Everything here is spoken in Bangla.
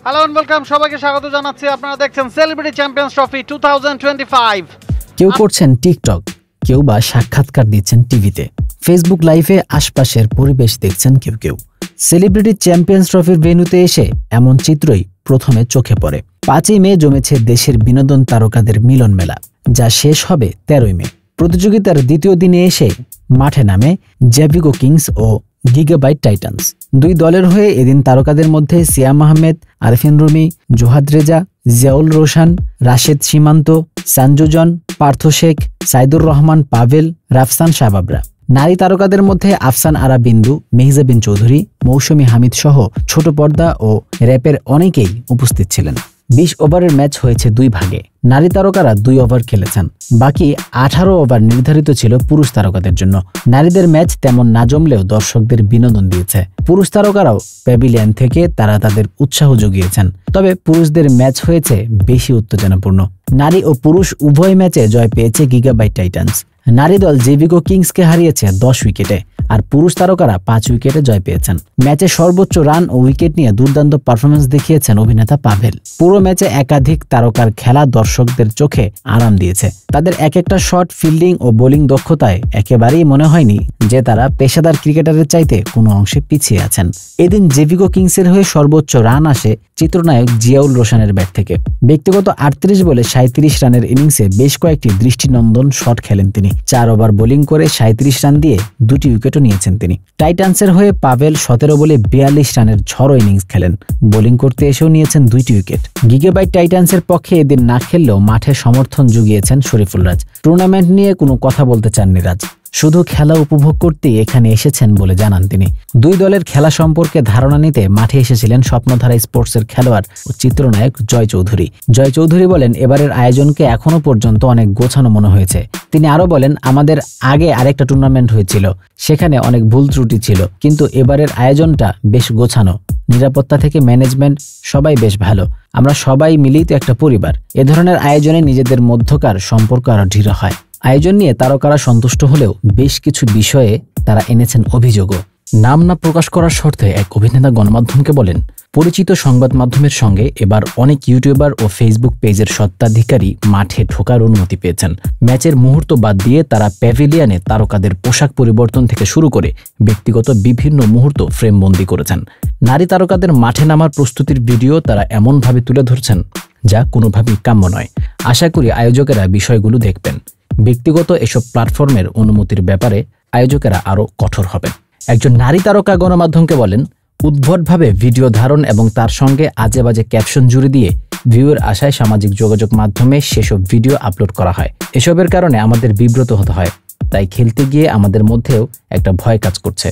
হ্যালো এন্ড ওয়েলকাম, সবাইকে স্বাগত জানাচ্ছি। আপনারা দেখছেন সেলিব্রিটি চ্যাম্পিয়ন্স ট্রফি 2025। কেউ করছেন টিকটক, কেউ বা সাক্ষাৎকার দিচ্ছেন টিভিতে, ফেসবুক লাইভে আশপাশের পরিবেশ দেখছেন কেউ কেউ। সেলিব্রিটি চ্যাম্পিয়ন্স ট্রফির ভেন্যুতে এসে এমন চিত্রই প্রথমে চোখে পড়ে। 5ই মে জমেছে দেশের বিনোদন তারকাদের মিলন মেলা, যা শেষ হবে 13ই মে। প্রতিযোগিতার দ্বিতীয় দিনে এসে মাঠে নামে জেভিগো কিংস ও গিগাবাইট টাইটান্স। দুই দলের হয়ে এদিন তারকাদের মধ্যে সিয়াম আহমেদ, আরফিন রুমি, জোহাদ রেজা, জিয়াউল রোশান, রাশেদ সীমান্ত, সঞ্জুজন, পার্থ শেখ, সাইদুর রহমান পাভেল, রাফসান শাহবাবরা। নারী তারকাদের মধ্যে আফসান আরা বিন্দু, মেহজাবিন চৌধুরী, মৌসুমী হামিদ সহ ছোট পর্দা ও র্যাপের অনেকেই উপস্থিত ছিলেন। 20 ওভারের ম্যাচ হয়েছে 2 ভাগে। নারী তারকারা 2 ওভার খেলেছেন, বাকি 18 ওভার নির্ধারিত ছিল পুরুষ তারকাদের জন্য। নারীদের ম্যাচ তেমন না জমলেও দর্শকদের বিনোদন দিয়েছে। পুরুষ তারকারাও প্যাভিলিয়ন থেকে তারা তাদের উৎসাহ জুগিয়েছেন, তবে পুরুষদের ম্যাচ হয়েছে বেশি উত্তেজনাপূর্ণ। নারী ও পুরুষ উভয় ম্যাচে জয় পেয়েছে গিগাবাইট টাইটান্স। নারী দল জেভিগো কিংসকে হারিয়েছে 10 উইকেটে, আর পুরুষ তারকারা 5 উইকেটে জয় পেয়েছেন। ম্যাচে সর্বোচ্চ রান ও উইকেট নিয়ে দুর্দান্ত পারফরমেন্স দেখিয়েছেন অভিনেতা পাভেল। পুরো ম্যাচে একাধিক তারকার খেলা দর্শকদের চোখে আরাম দিয়েছে। তাদের এক একটা শট, ফিল্ডিং ও বোলিং দক্ষতায় একেবারেই মনে হয়নি যে তারা পেশাদার ক্রিকেটারের চাইতে কোনো অংশে পিছিয়ে আছেন। এদিন জেভিগো কিংসের হয়ে সর্বোচ্চ রান আসে চিত্রনায়ক জিয়াউল রোশানের ব্যাট থেকে। ব্যক্তিগত 38 বলে 37 রানের ইনিংসে বেশ কয়েকটি দৃষ্টিনন্দন শট খেলেন তিনি। 4 ওভার বোলিং করে 37 রান দিয়ে 2টি উইকেটও নিয়েছেন তিনি। টাইটান্সের হয়ে পাভেল 17 বলে 42 রানের ঝড়ো ইনিংস খেলেন। বোলিং করতে এসেও নিয়েছেন 2টি উইকেট। গিগাবাইট টাইটান্সের পক্ষে এদিন না খেললেও মাঠে সমর্থন জুগিয়েছেন শরীফুল রাজ। টুর্নামেন্ট নিয়ে কোনো কথা বলতে চাননি রাজ, শুধু খেলা উপভোগ করতেই এখানে এসেছেন বলে জানান তিনি। দুই দলের খেলা সম্পর্কে ধারণা নিতে মাঠে এসেছিলেন স্বপ্নধারা স্পোর্টসের খেলোয়াড় ও চিত্রনায়ক জয় চৌধুরী। জয় চৌধুরী বলেন, এবারের আয়োজনকে এখনো পর্যন্ত অনেক গোছানো মনে হয়েছে। তিনি আরো বলেন, আমাদের আগে আরেকটা টুর্নামেন্ট হয়েছিল, সেখানে অনেক ভুল ত্রুটি ছিল, কিন্তু এবারের আয়োজনটা বেশ গোছানো। নিরাপত্তা থেকে ম্যানেজমেন্ট সবাই বেশ ভালো। আমরা সবাই মিলেই তো একটা পরিবার। এ ধরনের আয়োজনে নিজেদের মধ্যকার সম্পর্ক আরো দৃঢ় হয়। আয়োজন নিয়ে তারকারা সন্তুষ্ট হলেও বেশ কিছু বিষয়ে তারা এনেছেন অভিযোগও। নাম না প্রকাশ করার শর্তে এক অভিনেতা গণমাধ্যমকে বলেন, পরিচিত সংবাদ মাধ্যমের সঙ্গে এবার অনেক ইউটিউবার ও ফেসবুক পেজের স্বত্বাধিকারী মাঠে ঢোকার অনুমতি পেয়েছেন। ম্যাচের মুহূর্ত বাদ দিয়ে তারা প্যাভিলিয়নে তারকাদের পোশাক পরিবর্তন থেকে শুরু করে ব্যক্তিগত বিভিন্ন মুহূর্ত ফ্রেমবন্দি করেছেন। নারী তারকাদের মাঠে নামার প্রস্তুতির ভিডিও তারা এমনভাবে তুলে ধরছেন যা কোনোভাবেই কাম্য নয়। আশা করি আয়োজকেরা বিষয়গুলো দেখবেন। ব্যক্তিগত এসব প্ল্যাটফর্মের অনুমতির ব্যাপারে আয়োজকেরা আরও কঠোর হবেন। একজন নারী তারকা গণমাধ্যমকে বলেন, উদ্ভটভাবে ভিডিও ধারণ এবং তার সঙ্গে আজে বাজে ক্যাপশন জুড়ে দিয়ে ভিউয়ের আশায় সামাজিক যোগাযোগ মাধ্যমে সেসব ভিডিও আপলোড করা হয়। এসবের কারণে আমাদের বিব্রত হতে হয়, তাই খেলতে গিয়ে আমাদের মধ্যেও একটা ভয় কাজ করছে।